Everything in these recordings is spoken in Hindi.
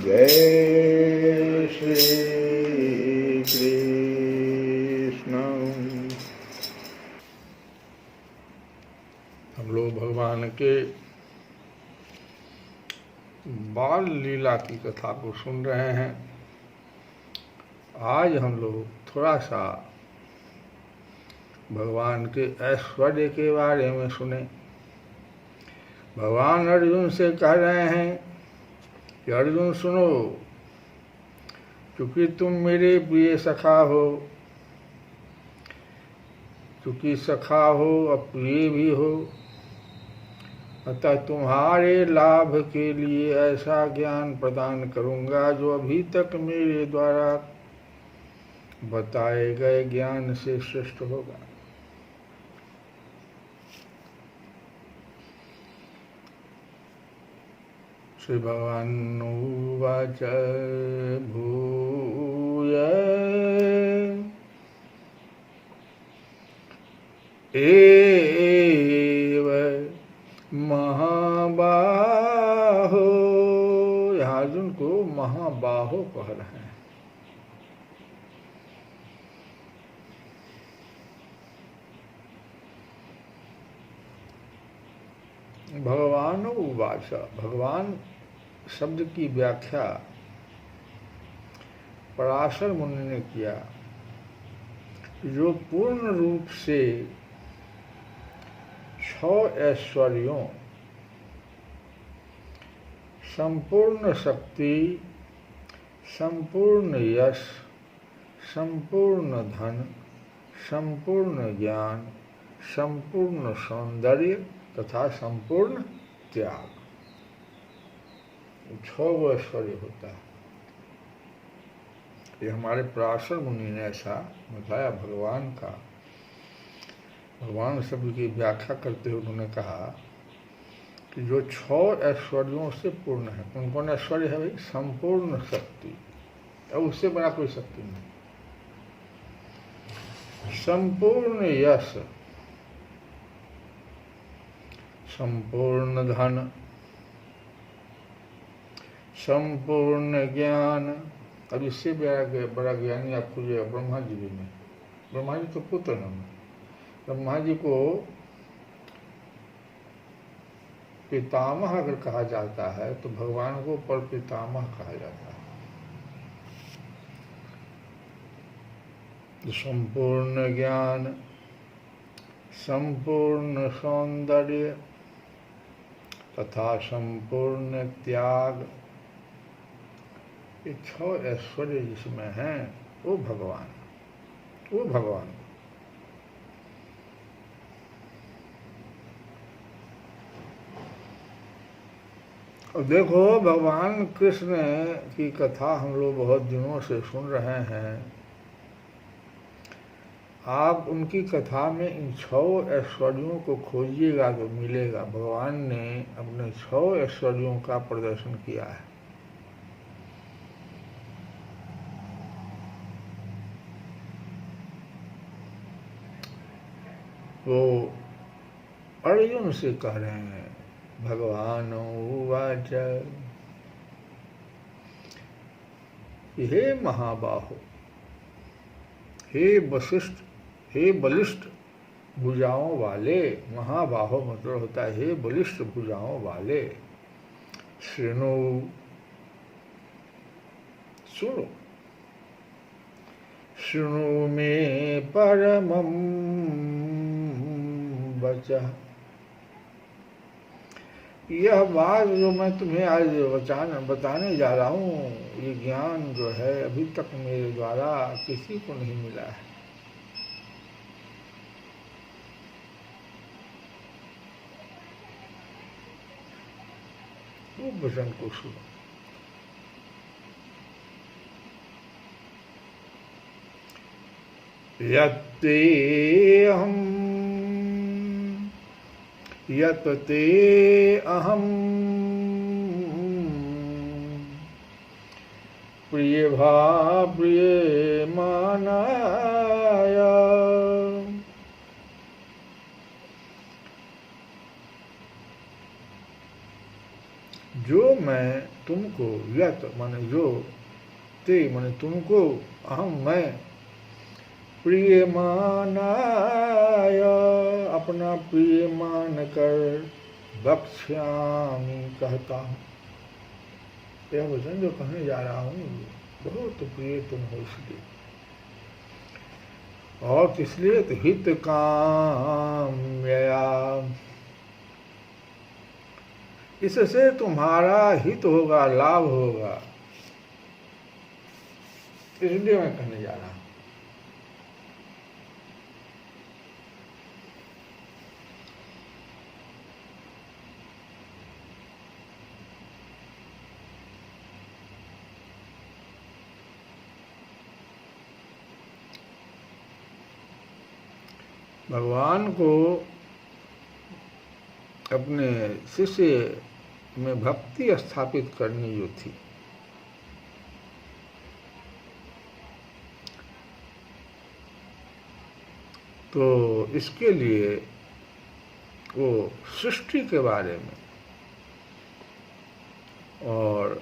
जय श्री कृष्ण। हम लोग भगवान के बाल लीला की कथा को सुन रहे हैं। आज हम लोग थोड़ा सा भगवान के ऐश्वर्य के बारे में सुने। भगवान अर्जुन से कह रहे हैं कि अर्जुन सुनो, क्योंकि तुम मेरे प्रिय सखा हो, क्योंकि सखा हो और प्रिय भी हो, अतः तुम्हारे लाभ के लिए ऐसा ज्ञान प्रदान करूंगा जो अभी तक मेरे द्वारा बताए गए ज्ञान से श्रेष्ठ होगा। श्री भगवान उवाच भूय एव महाबाहो, यहाँ अर्जुन को महाबाहो कह रहे हैं। भगवान उवाच, भगवान शब्द की व्याख्या पराशर मुनि ने किया, जो पूर्ण रूप से 6 ऐश्वर्यों, संपूर्ण शक्ति, संपूर्ण यश, संपूर्ण धन, संपूर्ण ज्ञान, संपूर्ण सौंदर्य तथा संपूर्ण त्याग, 6 ऐश्वर्य होता है। ये हमारे पराशर मुनि ने ऐसा बताया भगवान का। भगवान शब्द की व्याख्या करते हुए उन्होंने कहा कि जो 6 ऐश्वर्यों से पूर्ण है। कौन कौन ऐश्वर्य है भाई? संपूर्ण शक्ति, और उससे बड़ा कोई शक्ति नहीं। संपूर्ण यश, संपूर्ण धन, संपूर्ण ज्ञान। अब इससे बड़ा ज्ञानी आपको जो ब्रह्मा जी भी नहीं। ब्रह्मा जी तो पुत्र न, ब्रह्मा जी को पितामह अगर कहा जाता है तो भगवान को पर पितामह कहा जाता है। संपूर्ण ज्ञान, संपूर्ण सौंदर्य तथा संपूर्ण त्याग, ये 6 ऐश्वर्य जिसमें हैं वो भगवान, वो भगवान। और देखो, भगवान कृष्ण की कथा हम लोग बहुत दिनों से सुन रहे हैं। आप उनकी कथा में इन 6 ऐश्वर्यों को खोजिएगा तो मिलेगा। भगवान ने अपने 6 ऐश्वर्यों का प्रदर्शन किया है। वो अर्जुन से कह रहे हैं, भगवान उवाच, हे महाबाहो, हे वशिष्ठ, हे बलिष्ठ भुजाओं वाले। महाबाहो मतलब होता है हे बलिष्ठ भुजाओं वाले। श्रृणु, सुनो, श्रृणु मे परमं वचः। यह बात जो मैं तुम्हें आज बताने जा रहा हूँ, ये ज्ञान जो है अभी तक मेरे द्वारा किसी को नहीं मिला है। वो वचन को सुनो। यत्ते अहम प्रिय मानाय, जो मैं तुमको तुमको, यत माने जो, ते माने तुमको, अहम मैं, प्रिय मानाय अपना प्रिय मान कर, बक्ष्यामि कहता हूँ। यह वचन जो कहने जा रहा हूँ बहुत प्रिय तुम हो इसलिए, और किसलिए, तो हित काम्यया, इससे तुम्हारा हित होगा, लाभ होगा, इसलिए मैं कहने जा रहा हूं। भगवान को अपने शिष्य में भक्ति स्थापित करनी जो थी, तो इसके लिए वो सृष्टि के बारे में और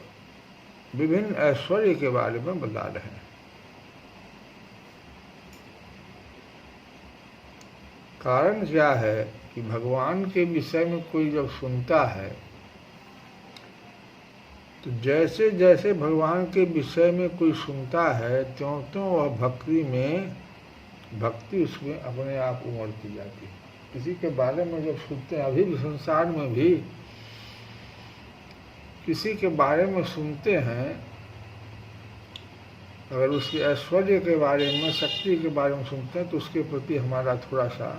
विभिन्न ऐश्वर्य के बारे में बता रहे हैं। कारण क्या है कि भगवान के विषय में कोई जब सुनता है तो जैसे जैसे भगवान के विषय में कोई सुनता है त्यों त्यों वह भक्ति उसमें अपने आप उमड़ती जाती है। किसी के बारे में जब सुनते हैं, अभी भी संसार में भी किसी के बारे में सुनते हैं, अगर उसके ऐश्वर्य के बारे में, शक्ति के बारे में सुनते हैं तो उसके प्रति हमारा थोड़ा सा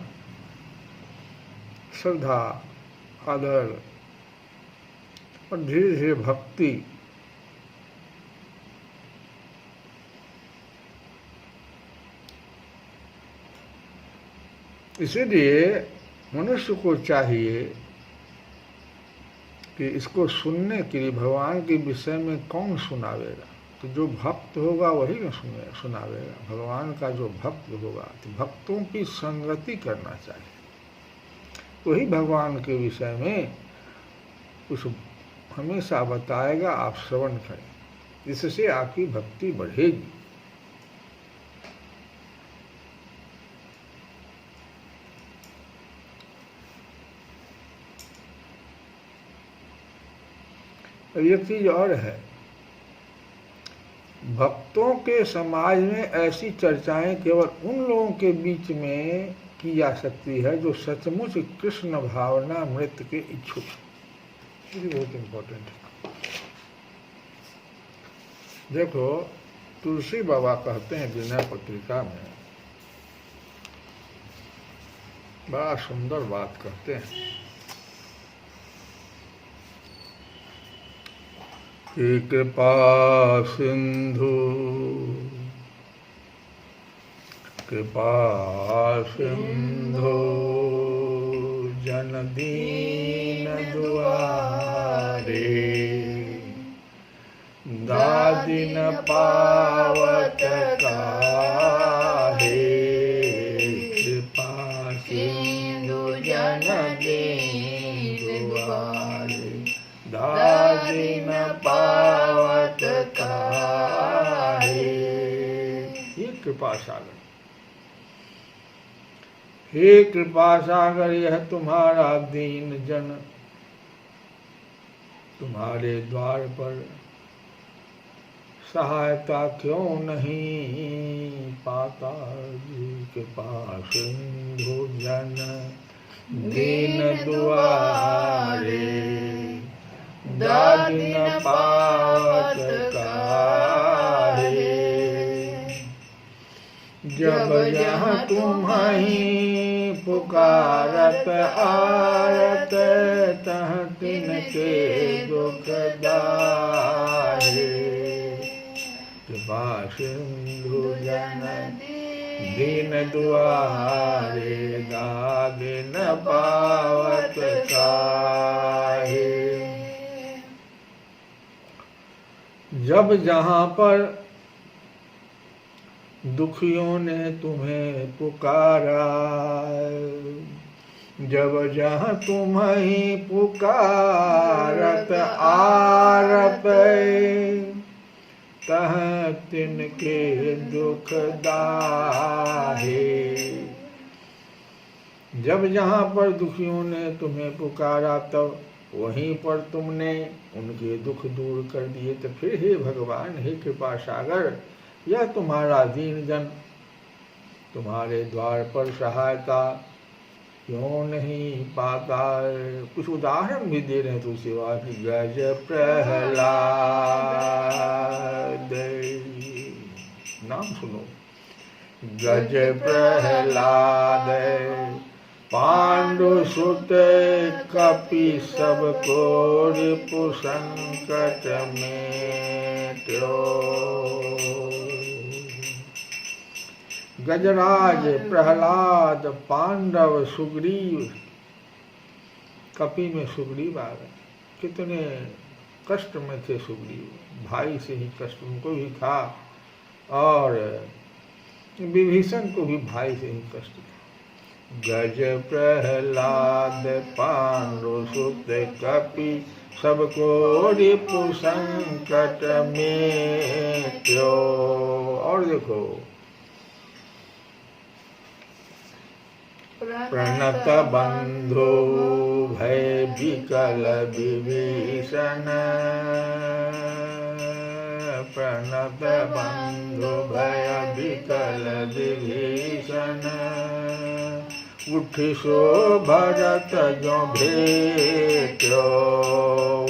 श्रद्धा, आदर और धीरे धीरे भक्ति इसीलिए मनुष्य को चाहिए कि इसको सुनने के लिए भगवान के विषय में कौन सुनावेगा, तो जो भक्त होगा वही न सुनावेगा। भगवान का जो भक्त होगा तो भक्तों की संगति करना चाहिए, वही भगवान के विषय में कुछ हमेशा बताएगा, आप श्रवण करें, इससे आपकी भक्ति बढ़ेगी। एक चीज और है, भक्तों के समाज में ऐसी चर्चाएं केवल उन लोगों के बीच में की जा सकती है जो सचमुच कृष्ण भावना मृत के इच्छुक है। ये बहुत इम्पोर्टेंट है। देखो, तुलसी बाबा कहते हैं विनय पत्रिका में, बड़ा सुंदर बात कहते हैं कि कृपा सिंधु जन दीन दुआरे, दादि न पावत काहे, कृपा सिंधु जन दीन दुआरे, दादि न पावत काहे। ये कृपा सागर, हे कृपा सागर, यह तुम्हारा दीन जन तुम्हारे द्वार पर सहायता क्यों नहीं पाता। कृपा सिंधु जन दीन दुआरे, दादि न पावत काहे। जब जहाँ तुम्हीं पुकारत आरत, तह तिनके दुख दाहे। कृपा सिंधु जन दीन दुआरे, दादि न पावत काहे। जब जहाँ पर दुखियों ने तुम्हें पुकारा, जब जहाँ तुम्हें पुकारत आरत, तह तिनके दुख दाहे। जब जहाँ पर दुखियों ने तुम्हें पुकारा तब वहीं पर तुमने उनके दुख दूर कर दिए। तो फिर हे भगवान, हे कृपा सागर, यह तुम्हारा दीन जन तुम्हारे द्वार पर सहायता क्यों नहीं पाता। कुछ उदाहरण भी दे रहे हैं तुलसी बाबा की। गज प्रहलाद, नाम सुनो। गज प्रहलाद पांडु सुत कपि सबको रिपु संकट में त्यो। गजराज, प्रहलाद, पांडव, सुग्रीव, कपि में सुग्रीव आ गए। कितने कष्ट में थे सुग्रीव, भाई से ही कष्ट उनको भी था और विभीषण को भी भाई से ही कष्ट था। गज प्रहलाद पांडु सुत कपि सबको रिपु संकट में त्यो। और देखो, प्रणत बंधु भय विकल विभीषण, प्रणत बंधु भय विकल विभीषण, उठ सो भरत जो भेट्यो,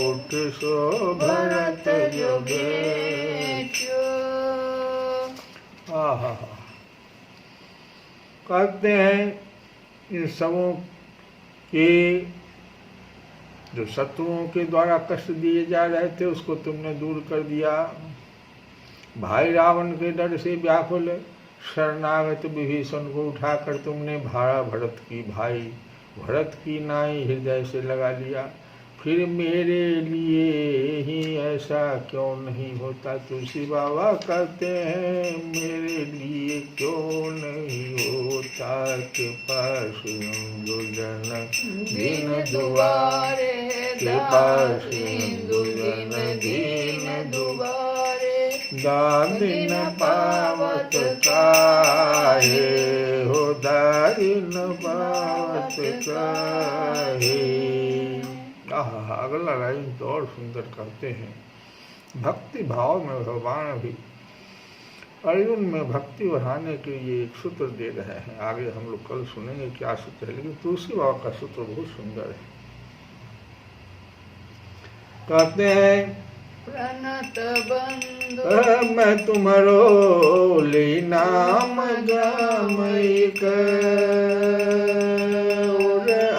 उठ सो भरत जो भेट्यो। कहते हैं इन सबों के जो शत्रुओं के द्वारा कष्ट दिए जा रहे थे उसको तुमने दूर कर दिया। भाई रावण के डर से व्याकुल शरणागत विभीषण को उठाकर तुमने भाड़ा भरत की, भाई भरत की नाई हृदय से लगा लिया। फिर मेरे लिए ही ऐसा क्यों नहीं होता। तुलसी बाबा कहते हैं मेरे लिए क्यों नहीं होता। कृपा सिंधु जन दीन दुआरे, कृपा सिंधु जन दीन दुआरे, दादिन पावत काहे हो, दादिन पावत काहे। अगला लाइन तो और सुंदर कहते हैं। भक्ति भाव में भगवान भी अर्जुन में भक्ति बढ़ाने के लिए एक सूत्र दे रहे हैं। आगे हम लोग कल सुनेंगे क्या सूत्र है, लेकिन तुलसी बाबा का सूत्र बहुत सुंदर है। कहते हैं प्रणत बंधु मैं तुम्हारो ले नाम गामैक,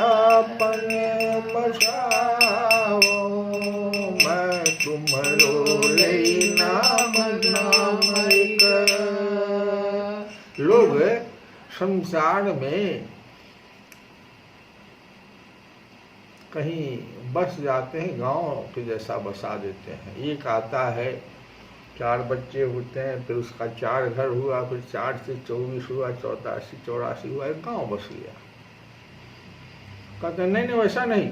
अपने बसाओ। मैं तुम्हारो ले नाम गामैक। लोग संसार में कहीं बस जाते हैं, गांव के जैसा बसा देते हैं। एक आता है, 4 बच्चे होते हैं, फिर उसका 4 घर हुआ, फिर 4 से 24 हुआ, 84 हुआ, एक गांव बस गया। कहते नहीं नहीं वैसा नहीं,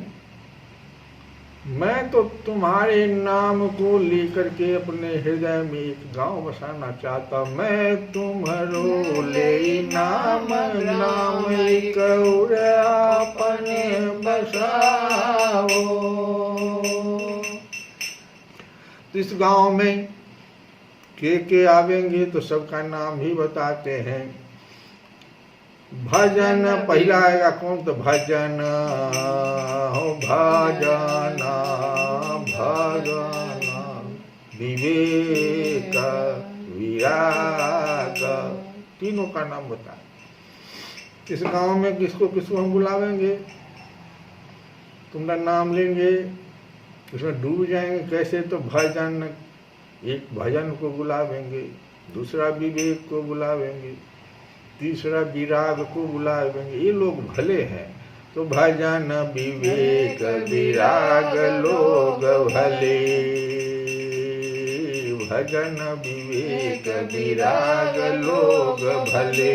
मैं तो तुम्हारे नाम को लेकर के अपने हृदय में एक गांव बसाना चाहता। मैं तुम्हारो ले नाम नाम एक अपने बसाओ। इस गांव में के आवेंगे तो सबका नाम भी बताते हैं। भजन पहला आएगा कौन, तो भजन हो, भजन भजन विवेक विराग, तीनों का नाम बता। इस गांव में किसको किसको हम बुलावेंगे, तुम्हारा नाम लेंगे, उसमें डूब जाएंगे। कैसे, तो भजन, एक भजन को बुलावेंगे, दूसरा विवेक को बुलावेंगे, तीसरा विराग को बुलावेंगे। ये लोग भले हैं तो भजन विवेक विराग लोग भले, भजन विवेक विराग लोग भले।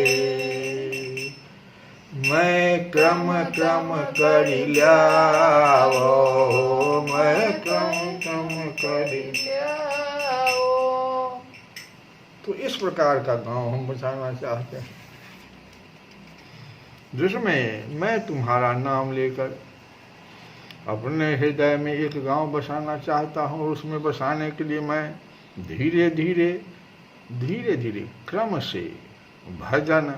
मैं क्रम क्रम करि ल्याओ, मैं क्रम क्रम करि। तो इस प्रकार का गांव हम बसाना चाहते हैं, जिसमें मैं तुम्हारा नाम लेकर अपने हृदय में एक गांव बसाना चाहता हूँ। और उसमें बसाने के लिए मैं धीरे धीरे धीरे धीरे क्रम से भजन,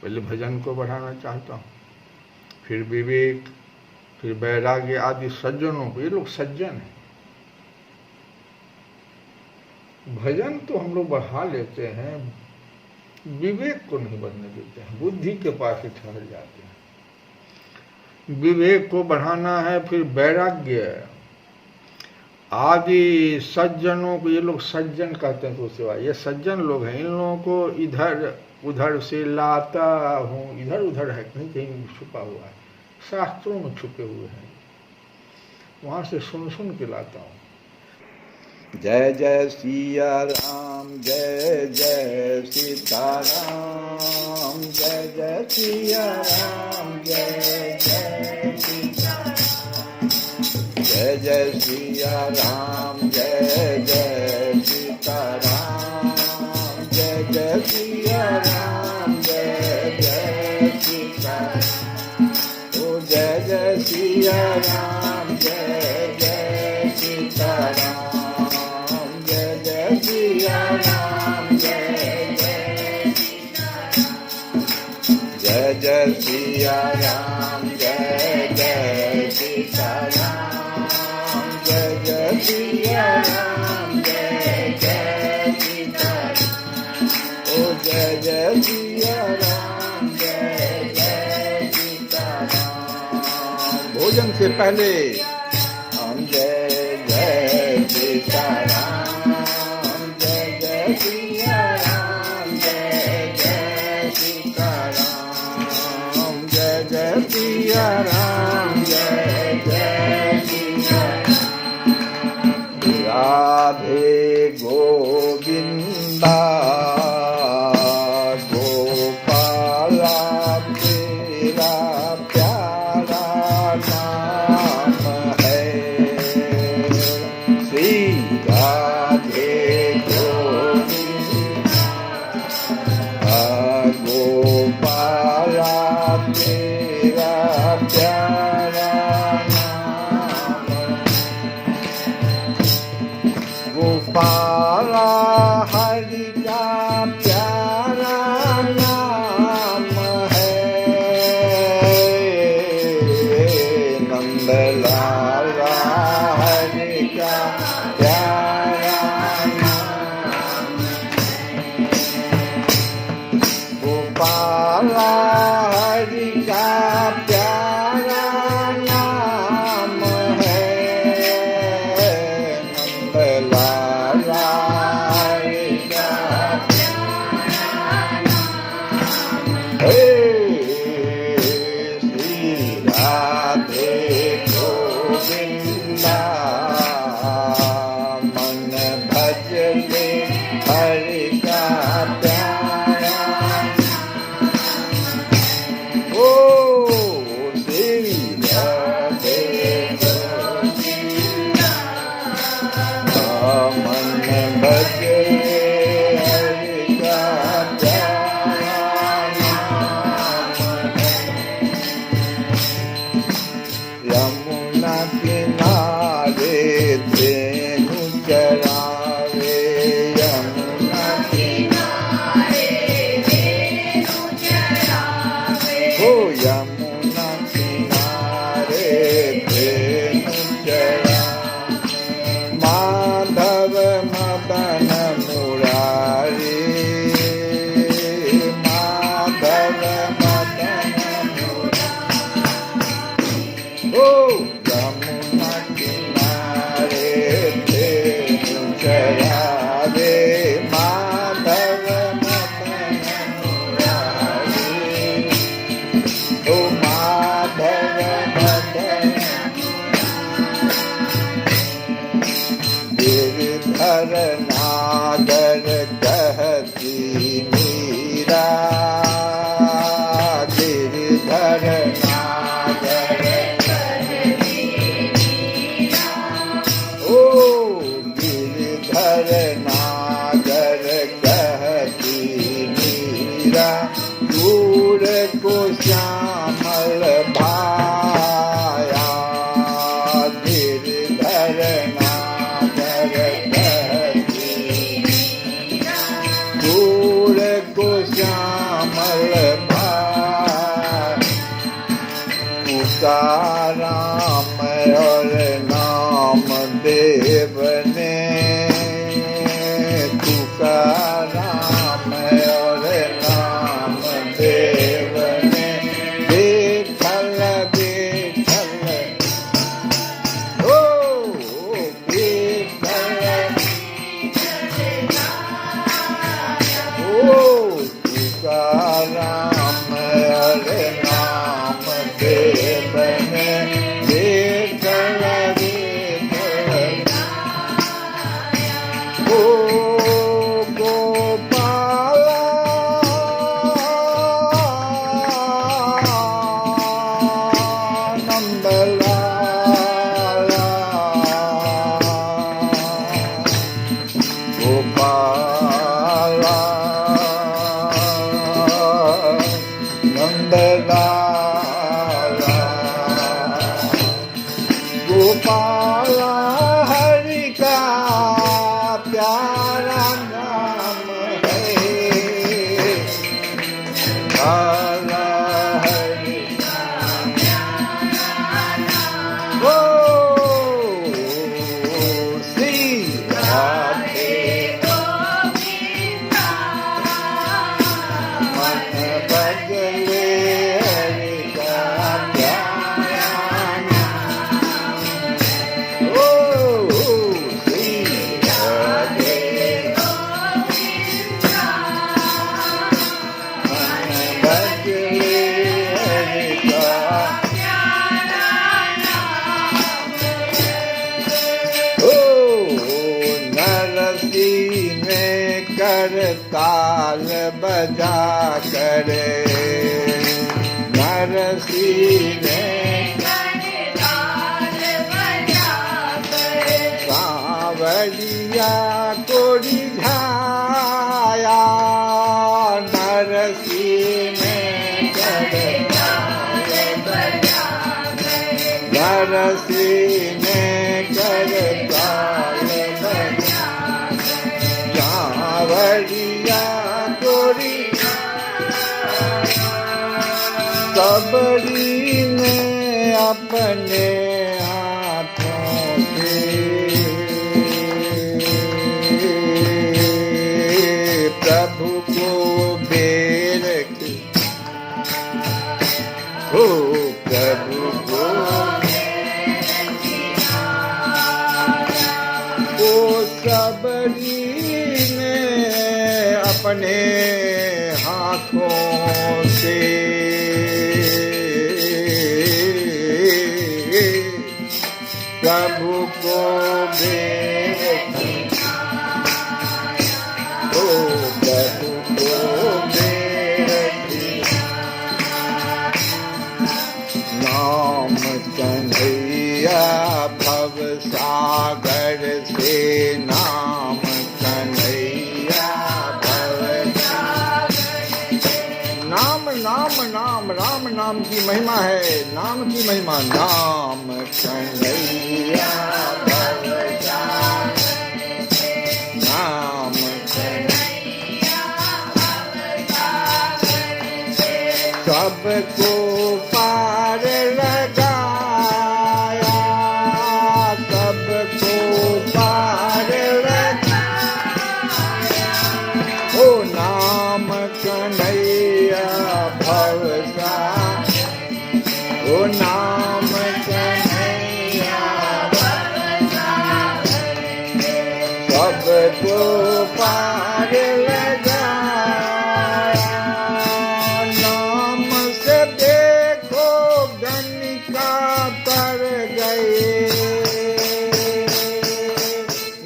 पहले भजन को बढ़ाना चाहता हूँ, फिर विवेक, फिर वैराग्य आदि सज्जनों को, ये लोग सज्जन हैं। भजन तो हम लोग बढ़ा लेते हैं, विवेक को नहीं बढ़ने देते हैं, बुद्धि के पास ही ठहर जाते हैं। विवेक को बढ़ाना है, फिर वैराग्य आदि सज्जनों को, ये लोग सज्जन कहते हैं तो सिवा, ये सज्जन लोग हैं, इन लोगों को इधर उधर से लाता हूँ। इधर उधर है, कहीं कहीं छुपा हुआ है, शास्त्रों में छुपे हुए हैं, वहां से सुन सुन के लाता हूँ। जय जय सिया राम, जय जय सीताराम, जय जय सिया राम, जय जय सीताराम, जय जय सिया राम, जय जय सीताराम, जय जय सिया राम, जय जय सीताराम, ओ जय जय सिया राम, जय जय सीताराम, सिया राम, जय जय सीताराम, जय जय सिया राम, जय जय सीताराम, जय जय सिया राम, जय जय सीताराम, ओ जय जय सिया राम, जय जय सीताराम। भोजन से पहले हम जय जय सीताराम, सिया राम, जय जय सीताराम, जय जय सिया राम, जय जय सीताराम, राधे गोविंदा गोपाला, तेरा प्यारा नाम है, श्री राधे गोपाला, तेरा प्यारा नाम, गोपाला हरि का प्यारा नाम है, नंदलाला हरि का प्यारा नाम, गोपाला हरि का प्यारा नाम है, नंदलाला हरि का प्यारा नाम है, श्री राधे गोविंदा, मन भज ले हरि का प्यारा, मन भजे हरि का प्यारा नाम है, यमुना किनारे धेनु चरावे, यमुना किनारे धेनु चरावे, हो यमुना किनारे धेनु चरावे, माधव मदन मुरारी, माधव मदन मुरारी, ओ यमुना किनारे धेनु चरावे, माधव मदन मुरारी, ओ माधव मदन गिरधर नागर कहती मीरा, धर नागर कहती मीरा, दूर को श्यामल भाया। गिरधर नागर कहती मीरा, दूर को श्यामल भाया। तुकाराम और नाम देव ने, तुकाराम और नाम देव ने, देखल देखल ओ देखल ओ तुकाराम और नाम देव ने, देखल देखल ओ गोपाला नंदलाला, गोपाला नंदलाला, गोपाला हरि का प्यारा नाम है। काला हरि ओ श्री राधे मन बदले हरि का प्यारा नाम। ओ श्री राधे मन बदले हरि का। ओ नरसी ने करताल बजा करे, नरसी ने कांवरिया को रिझाया। नरसी ने करताल नरसी ने करताल बजा, कांवरिया को सबरी ने अपने हाथों से प्रभु को बेर के, ओ प्रभु को ओ सबरी ने अपने हाथों से प्रभु को बेर किया। ओ प्रभु को बेर किया। नाम कन्हैया भव सागर से, नाम कन्हैया भव नाम नाम नाम राम नाम की महिमा है, नाम की महिमा। नाम कन्हैया भव सागर से, नाम कन्हैया भव सागर से, सबको पार लगाया, सबको पार लगाया। ओ नाम कन्हैया भव सागर, ओ नाम कन्हैया भव सागर से, सबको पार लगाया। नाम से देखो गणिका तर गए,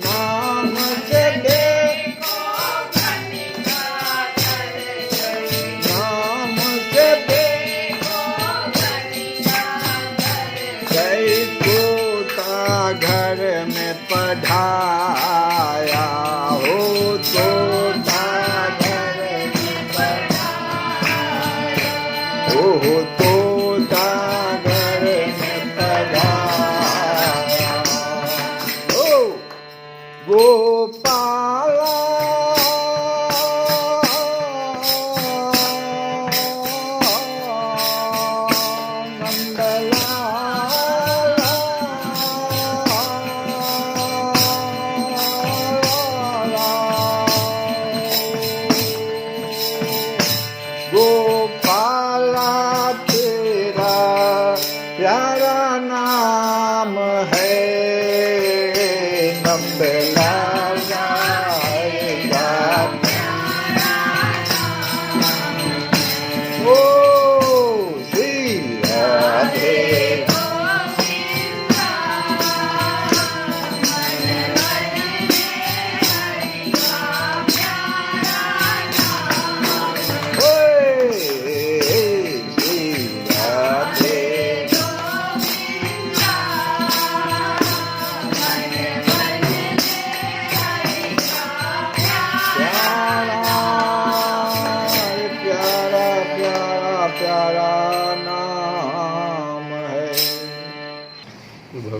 नाम से देखो गणिका तर गए, नाम से देखो गणिका तर गए। तोता घर में पढ़ाया,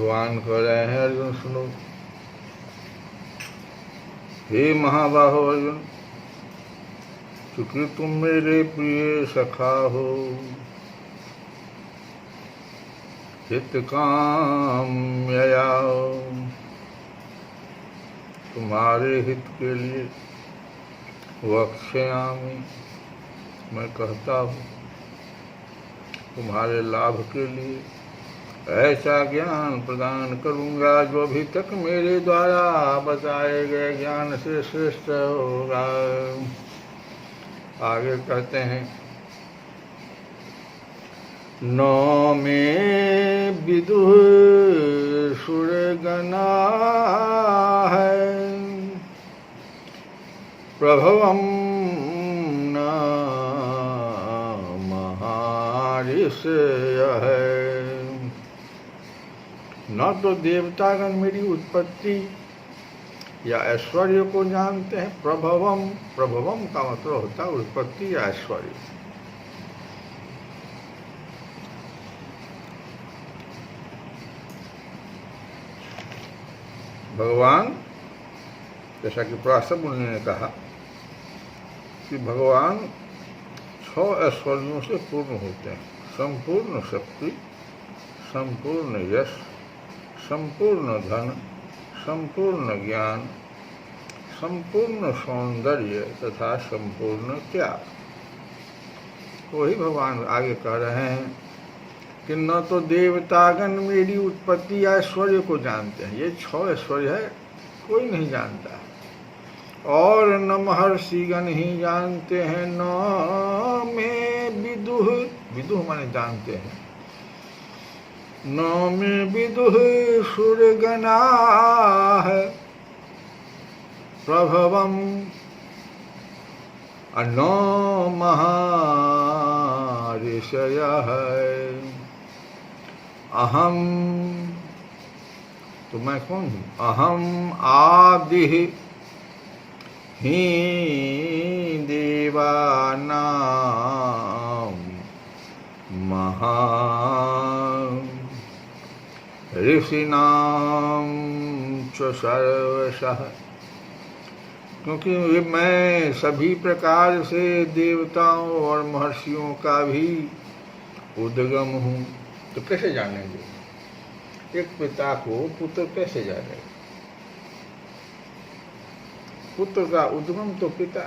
भगवान कह रहे हैं अर्जुन सुनो, हे महाबाहो अर्जुन, चूंकि तुम मेरे प्रिय सखा हो, हित काम्यया, तुम्हारे हित के लिए वक्ष्यामि, मैं कहता हूँ, तुम्हारे लाभ के लिए ऐसा ज्ञान प्रदान करूँगा जो अभी तक मेरे द्वारा बताए गए ज्ञान से श्रेष्ठ होगा। आगे कहते हैं, नौ में विदुः सुरगणा है, प्रभवं न महर्षय है। न तो देवतागण मेरी उत्पत्ति या ऐश्वर्य को जानते हैं। प्रभवम, प्रभवम का मतलब होता है उत्पत्ति या ऐश्वर्य। भगवान, जैसा कि पराशर मुनि ने कहा कि भगवान 6 ऐश्वर्यों से पूर्ण होते हैं। संपूर्ण शक्ति, संपूर्ण यश, संपूर्ण धन, संपूर्ण ज्ञान, संपूर्ण सौंदर्य तथा संपूर्ण त्याग। वही भगवान आगे कह रहे हैं कि न तो देवतागण मेरी उत्पत्ति या ऐश्वर्य को जानते हैं, ये 6 ऐश्वर्य है, कोई नहीं जानता। और न महर्षिगण ही जानते हैं, न में विदुः, विदुः माने जानते हैं, न में विदुः सुरगणा है, प्रभवम न महर्षय है। अहम, तो मैं कौन हूँ? अहम आदि ही देवानां महान् ऋषीणां च सर्वशः। क्योंकि मैं सभी प्रकार से देवताओं और महर्षियों का भी उद्गम हूँ। तो कैसे जानेंगे? एक पिता को पुत्र कैसे जानेगा? पुत्र का उद्गम तो पिता।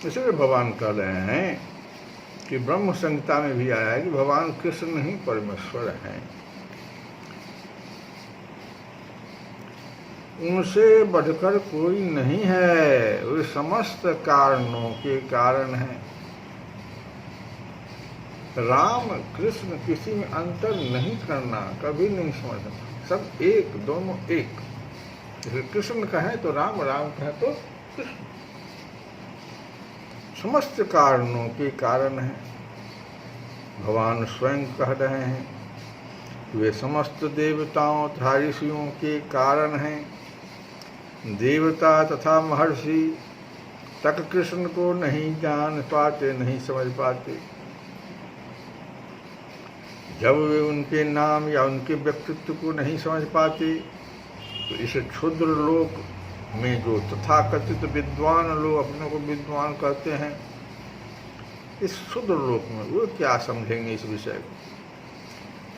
इसलिए भगवान कह रहे हैं कि ब्रह्म संहिता में भी आया है कि भगवान कृष्ण ही परमेश्वर हैं, उनसे बढ़कर कोई नहीं है, वे समस्त कारणों के कारण हैं। राम कृष्ण किसी में अंतर नहीं करना, कभी नहीं समझना, सब एक, दोनों एक। जैसे कृष्ण कहे तो राम, राम कहे तो कृष्ण, समस्त कारणों के कारण है। भगवान स्वयं कह रहे हैं, वे समस्त देवताओं तथा ऋषियों के कारण हैं। देवता तथा महर्षि तक कृष्ण को नहीं जान पाते, नहीं समझ पाते। जब वे उनके नाम या उनके व्यक्तित्व को नहीं समझ पाते, तो इस क्षुद्र लोक में जो तथाकथित विद्वान लोग अपने को विद्वान कहते हैं, इस क्षुद्र लोक में वो क्या समझेंगे इस विषय को?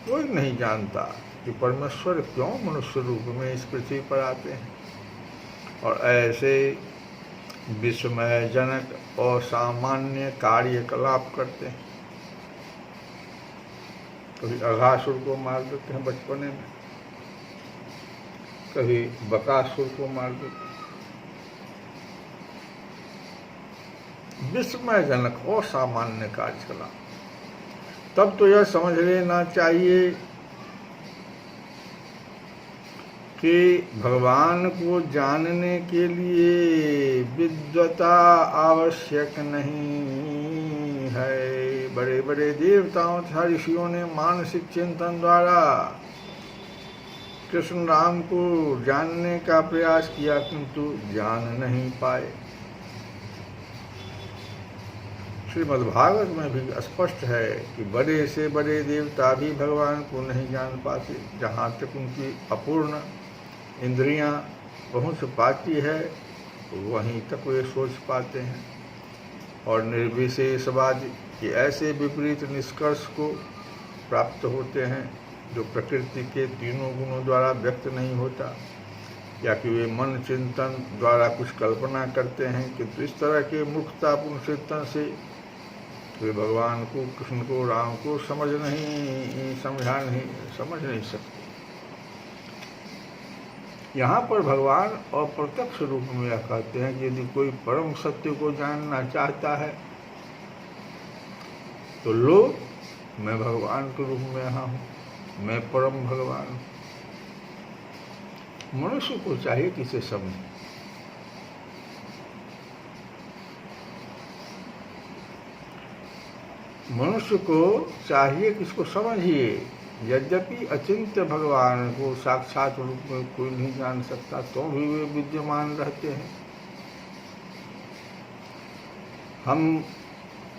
कोई नहीं जानता कि परमेश्वर क्यों मनुष्य रूप में इस पृथ्वी पर आते हैं और ऐसे विस्मयजनक और सामान्य कार्यकलाप करते हैं। कभी अघासुर को मार देते हैं बचपने में, कभी बकासुर को मार देते हैं। विस्मयजनक और सामान्य कार्यकलाप। तब तो यह समझ लेना चाहिए कि भगवान को जानने के लिए विद्वता आवश्यक नहीं है। बड़े बड़े देवताओं तथा ऋषियों ने मानसिक चिंतन द्वारा कृष्ण राम को जानने का प्रयास किया, किंतु जान नहीं पाए। श्रीमद्भागवत में भी स्पष्ट है कि बड़े से बड़े देवता भी भगवान को नहीं जान पाते। जहाँ तक उनकी अपूर्ण इंद्रियां पहुँच पाती है वहीं तक वे सोच पाते हैं और निर्विशेषवादी कि ऐसे विपरीत निष्कर्ष को प्राप्त होते हैं जो प्रकृति के तीनों गुणों द्वारा व्यक्त नहीं होता, या कि वे मन चिंतन द्वारा कुछ कल्पना करते हैं, किंतु इस तरह के मुक्तापूर्ण चिंतन से वे भगवान को, कृष्ण को, राम को समझ नहीं सकते। यहाँ पर भगवान और प्रत्यक्ष रूप में यह कहते हैं कि यदि कोई परम सत्य को जानना चाहता है तो लो, मैं भगवान के रूप में यहाँ हूँ, मैं परम भगवान हूँ। मनुष्य को चाहिए कि इसे समझे। मनुष्य को चाहिए कि इसको समझिए। यद्यपि अचिंत्य भगवान को साक्षात रूप में कोई नहीं जान सकता, तो भी वे विद्यमान रहते हैं। हम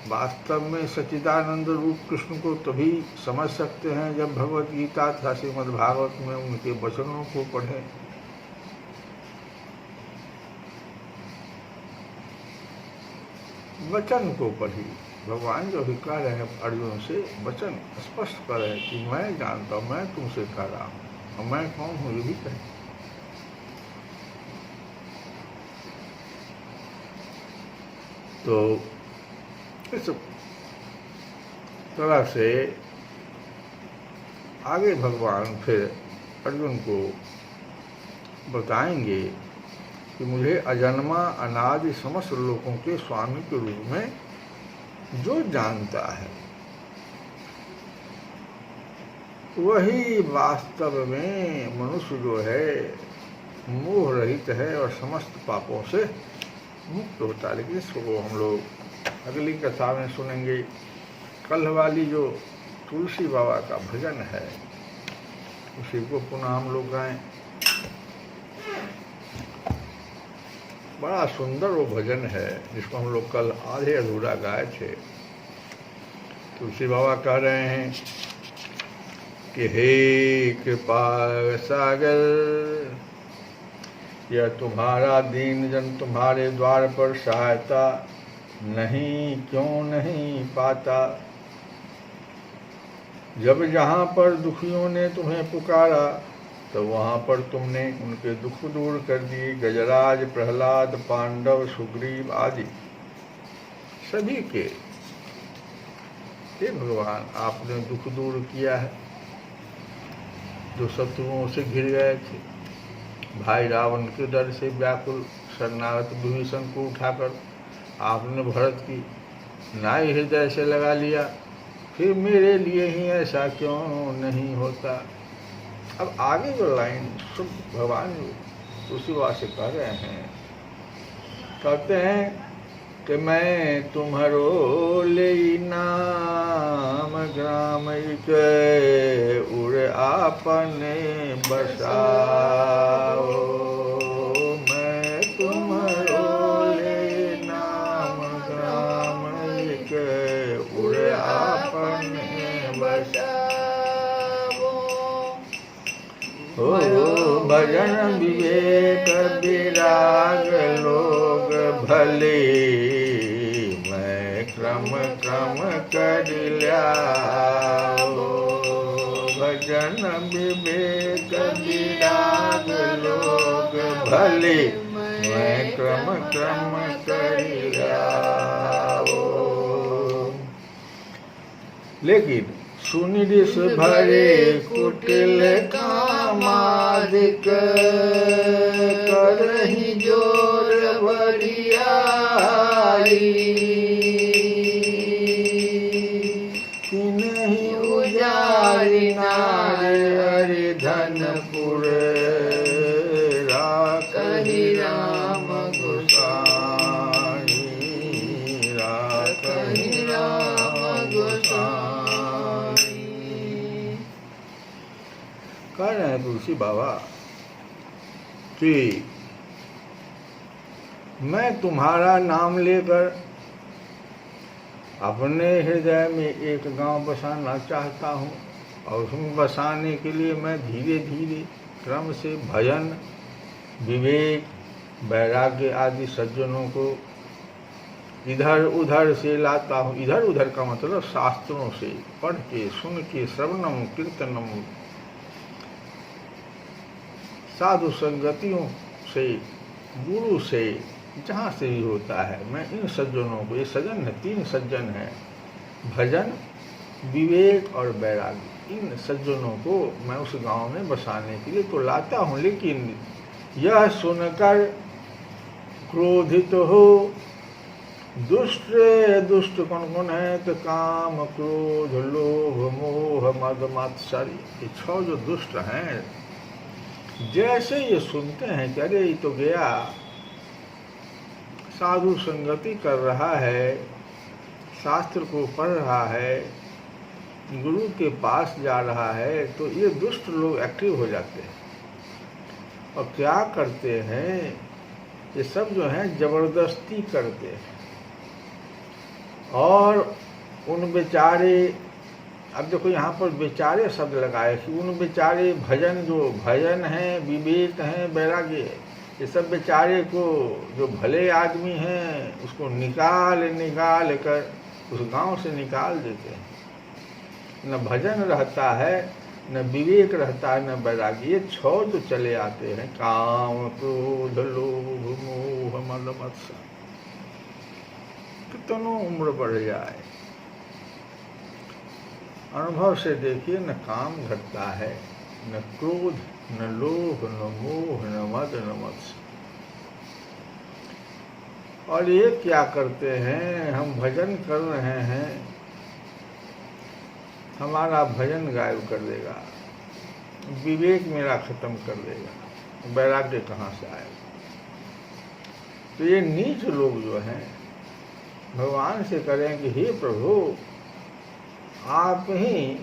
वास्तव में सच्चिदानंद रूप कृष्ण को तभी समझ सकते हैं जब भगवत गीता तथा श्रीमद्भागवत में उनके वचनों को पढ़ें। वचन को पढ़ी। भगवान जो भी कह रहे हैं अर्जुन से, वचन स्पष्ट कर रहे हैं कि मैं जानता हूँ, मैं तुमसे कह रहा हूँ, और मैं कौन हूँ ये भी कहें। तो इस तरह से आगे भगवान फिर अर्जुन को बताएंगे कि मुझे अजन्मा अनादि समस्त लोकों के स्वामी के रूप में जो जानता है वही वास्तव में मनुष्य जो है मोह रहित है और समस्त पापों से मुक्त होता है। लेकिन इसको हम लोग अगली कथा में सुनेंगे। कल वाली जो तुलसी बाबा का भजन है उसी को पुनः हम लोग गाएं। बड़ा सुंदर वो भजन है जिसको हम लोग कल आधे अधूरा गाए थे। तुलसी बाबा कह रहे हैं कि हे कृपा सागर, यह तुम्हारा दीन जन तुम्हारे द्वार पर सहायता नहीं क्यों नहीं पाता। जब जहाँ पर दुखियों ने तुम्हें पुकारा तो वहाँ पर तुमने उनके दुख दूर कर दिए। गजराज, प्रहलाद, पांडव, सुग्रीव आदि सभी के हे भगवान आपने दुख दूर किया है। जो शत्रुओं से घिर गए थे, भाई रावण के डर से व्याकुल शरणागत विभीषण को उठाकर आपने भरत की नाई हृदय से लगा लिया। फिर मेरे लिए ही ऐसा क्यों नहीं होता। अब आगे जो लाइन शुभ भगवान उसी बात से कह रहे हैं, कहते हैं कि मैं तुम्हारो ले नाम ग्राम के उड़ आपने बसाओ। मैं तुम्हारो ले नाम ग्राम के उड़ आपने बसाओ। हो भजन विवेक विराग लोग भले, मैं क्रम क्रम कर ल्याओ। भजन विवेक विराग लोग भले, मैं क्रम क्रम कर ल्याओ। लेकिन सुनिरिस भरे कुटिल कामादिक, करहि जोर बरियाई। तिन्हि उजारि नारि हरि धनपुर, राखहि राम गोसाई। राखहि राम गोसाई। कह रहे हैं तुलसी बाबा कि मैं तुम्हारा नाम लेकर अपने हृदय में एक गांव बसाना चाहता हूँ और उसमें बसाने के लिए मैं धीरे धीरे क्रम से भजन, विवेक, वैराग्य आदि सज्जनों को इधर उधर से लाता हूँ। इधर उधर का मतलब शास्त्रों से पढ़ के, सुन के, श्रवणम कीर्तनम, साधु संगतियों से, गुरु से, जहाँ से भी होता है, मैं इन सज्जनों को, ये सज्जन है, 3 सज्जन हैं, भजन, विवेक और वैराग्य, इन सज्जनों को मैं उस गांव में बसाने के लिए तो लाता हूँ। लेकिन यह सुनकर क्रोधित हो, दुष्ट कौन कौन है? तो काम, क्रोध, लोभ, मोह, मद, मात्सर्य, ये 6 जो दुष्ट हैं, जैसे ये सुनते हैं कि अरे ये तो गया, साधु संगति कर रहा है, शास्त्र को पढ़ रहा है, गुरु के पास जा रहा है, तो ये दुष्ट लोग एक्टिव हो जाते हैं और क्या करते हैं, ये सब जो है जबरदस्ती करते हैं और उन बेचारे, अब देखो यहाँ पर बेचारे शब्द लगाए कि उन बेचारे भजन, जो भजन है, विवेक है, वैराग्य है, ये सब बेचारे को, जो भले आदमी हैं, उसको निकाल कर उस गांव से निकाल देते हैं। न भजन रहता है, न विवेक रहता है, न वैराग्य। ये 6 जो चले आते हैं, काम, क्रोध, लोभ, मोह, मद, मत्सर्य, कितनों उम्र बढ़ जाए, अनुभव से देखिए, न काम घटता है, न क्रोध, न लोभ, न मोह, न मद, न मत्सर्य। और ये क्या करते हैं, हम भजन कर रहे हैं, हमारा भजन गायब कर देगा, विवेक मेरा खत्म कर देगा, वैराग्य कहाँ से आएगा? तो ये नीच लोग जो हैं, भगवान से करें कि हे प्रभु, आप ही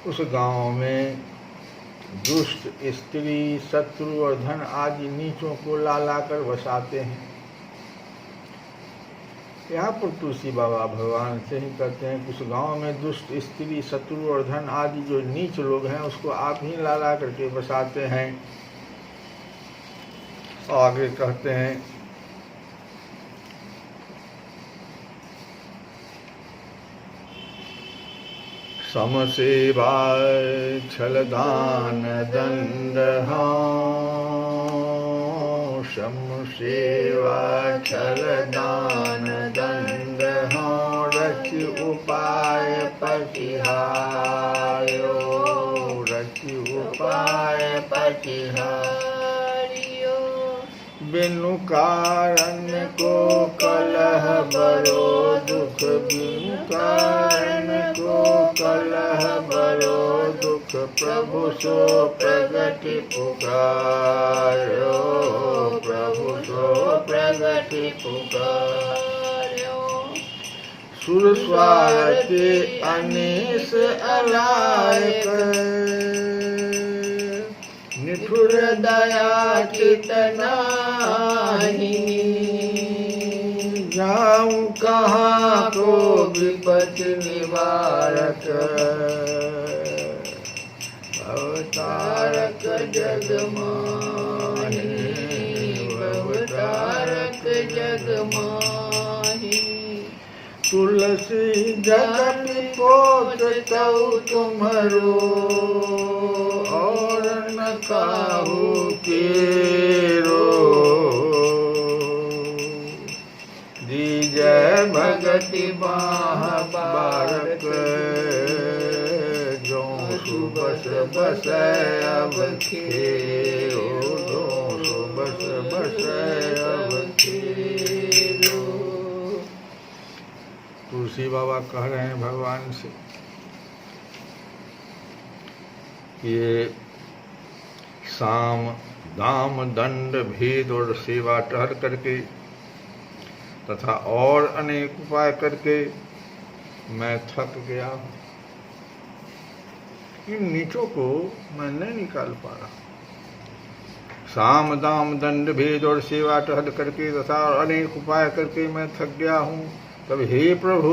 उस गांव में दुष्ट, स्त्री, शत्रु और धन आदि नीचों को ला कर बसाते हैं। यहाँ पर तुलसी बाबा भगवान से ही कहते हैं कि उस गांव में दुष्ट, स्त्री, शत्रु और धन आदि जो नीच लोग हैं, उसको आप ही ला करके बसाते हैं। और आगे कहते हैं, समसेवा छलदान दंड, समसेवा छलदान दंड, रच उपाय पतिहायो, रच उपाय पतिहारियो, बिनु कारण को कलह बरो दुख, बिनु कारण को कलह बरो दुख, प्रभु सो प्रगति पुकारो, प्रभु सो प्रगति पुकारो, सुर स्वाति अनीस अलायक, निठुर दया चित नाही, जाऊं कहाँ को विपत्ति निवारक, भवतारक जग माही, भवतारक जग माही, तुलसी जगति पोत तऊ तुम्हारो, और न काहू केरो, दीजय भगति बाह बारक, जो सुबस बस अब खेरो, जो सुबस बस अब खेरो। तुलसी बाबा कह रहे हैं भगवान से, ये साम, दाम, दंड, भेद और सेवा टहल करके तथा और अनेक उपाय करके मैं थक गया हूँ। इन नीचों को मैं नहीं निकाल पा रहा। साम, दाम, दंड, भेद और सेवा टहल करके तथा अनेक उपाय करके मैं थक गया हूँ। तब हे प्रभु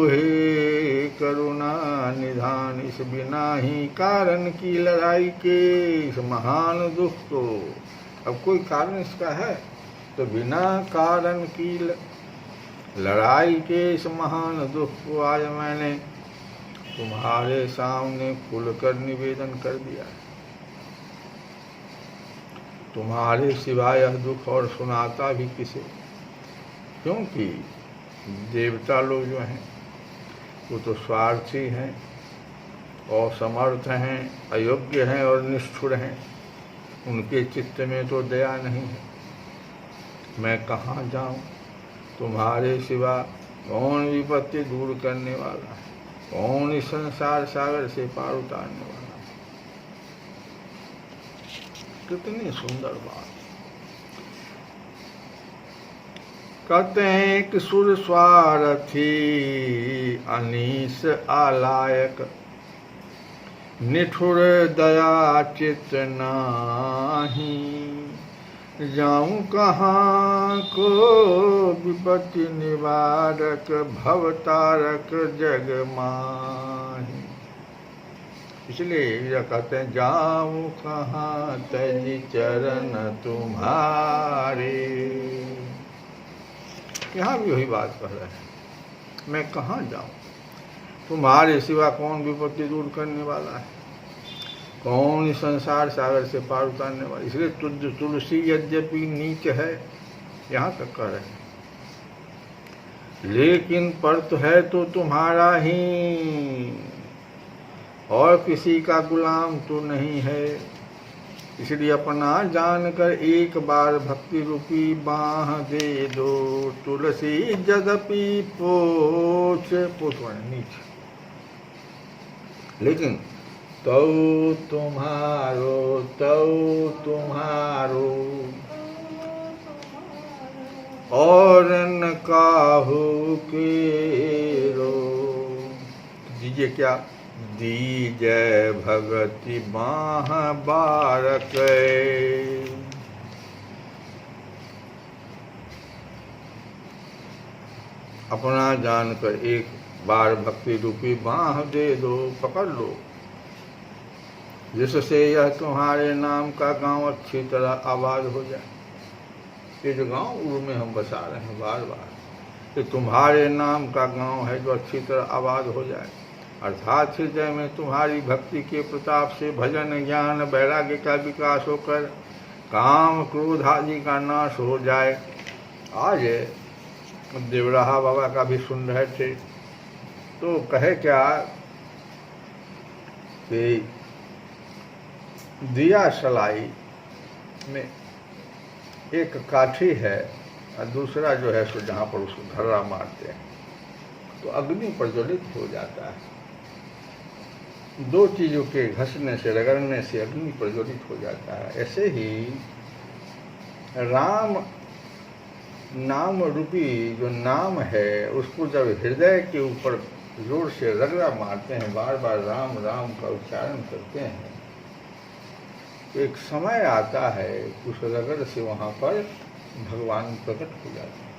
हे करुणा निधान, इस बिना ही कारण की लड़ाई के इस महान दुख को, अब कोई कारण इसका है तो बिना कारण की लड़ाई के इस महान दुख को आज मैंने तुम्हारे सामने खुलकर निवेदन कर दिया। तुम्हारे सिवाय यह दुख और सुनाता भी किसे, क्योंकि देवता लोग जो हैं वो तो स्वार्थी हैं, असमर्थ हैं, अयोग्य हैं और निष्ठुर हैं। उनके चित्त में तो दया नहीं है। मैं कहाँ जाऊँ, तुम्हारे सिवा कौन विपत्ति दूर करने वाला है, कौन इस संसार सागर से पार उतारने वाला है। कितनी सुंदर बात। कहते हैं एक सुर स्वार्थी अनीस आलायक, निठुर दया चित नाही, जाऊं कहाँ को विपत्ति निवारक, भवतारक जग माही। इसलिए यह कहते हैं जाऊं कहाँ तज चरण तुम्हारे। यहाँ भी वही बात कर रहे हैं, मैं कहाँ जाऊं, तुम्हारे सिवा कौन विपत्ति दूर करने वाला है, कौन इस संसार सागर से पार उतारने वाला। इसलिए तुलसी यद्यपि नीच है, यहाँ तक कह रहे हैं, लेकिन पर तो है तो तुम्हारा ही, और किसी का गुलाम तो नहीं है। इसलिए अपना जानकर एक बार भक्ति रूपी बाह दे दो, तुलसी यद्यपि पोछ नीच, लेकिन तो तुम्हारो और न काहू केरो। दीजिए क्या, दीजय भगति बाह बारक। अपना जानकर एक बार भक्ति रूपी बाह दे दो, पकड़ लो, जिससे यह तुम्हारे नाम का गांव अच्छी तरह आबाद हो जाए। ये जो गांव में हम बसा रहे हैं बार बार, ये तुम्हारे नाम का गांव है जो अच्छी तरह आबाद हो जाए। अर्थात हृदय में तुम्हारी भक्ति के प्रताप से भजन ज्ञान वैराग्य का विकास होकर काम क्रोध आदि का नाश हो जाए। आज देवराहा बाबा का भी सुन रहे थे तो कहे क्या कि दिया सलाई में एक काठी है और दूसरा जो है सो जहाँ पर उसको धर्रा मारते हैं तो अग्नि प्रज्वलित हो जाता है। दो चीज़ों के घसने से रगड़ने से अग्नि प्रज्वलित हो जाता है। ऐसे ही राम नाम रूपी जो नाम है उसको जब हृदय के ऊपर जोर से रगड़ा मारते हैं, बार बार राम राम का उच्चारण करते हैं, तो एक समय आता है उस रगड़ से वहाँ पर भगवान प्रकट हो जाते हैं।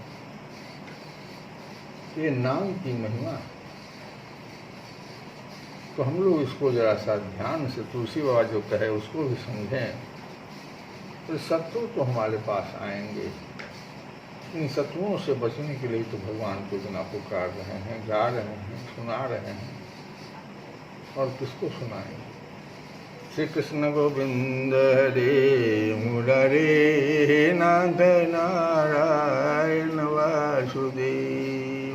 ये नाम की महिमा है। तो हम लोग इसको जरा सा ध्यान से तुलसी बाबा जो कहे उसको भी समझें, तो शत्रु तो हमारे पास आएंगे। इन शत्रुओं से बचने के लिए तो भगवान को बिना पुकार रहे हैं, गा रहे हैं, सुना रहे हैं, और किसको सुनाएंगे। श्री कृष्ण गोविंद हरे मुरारे नाथ नारायण वासुदेव।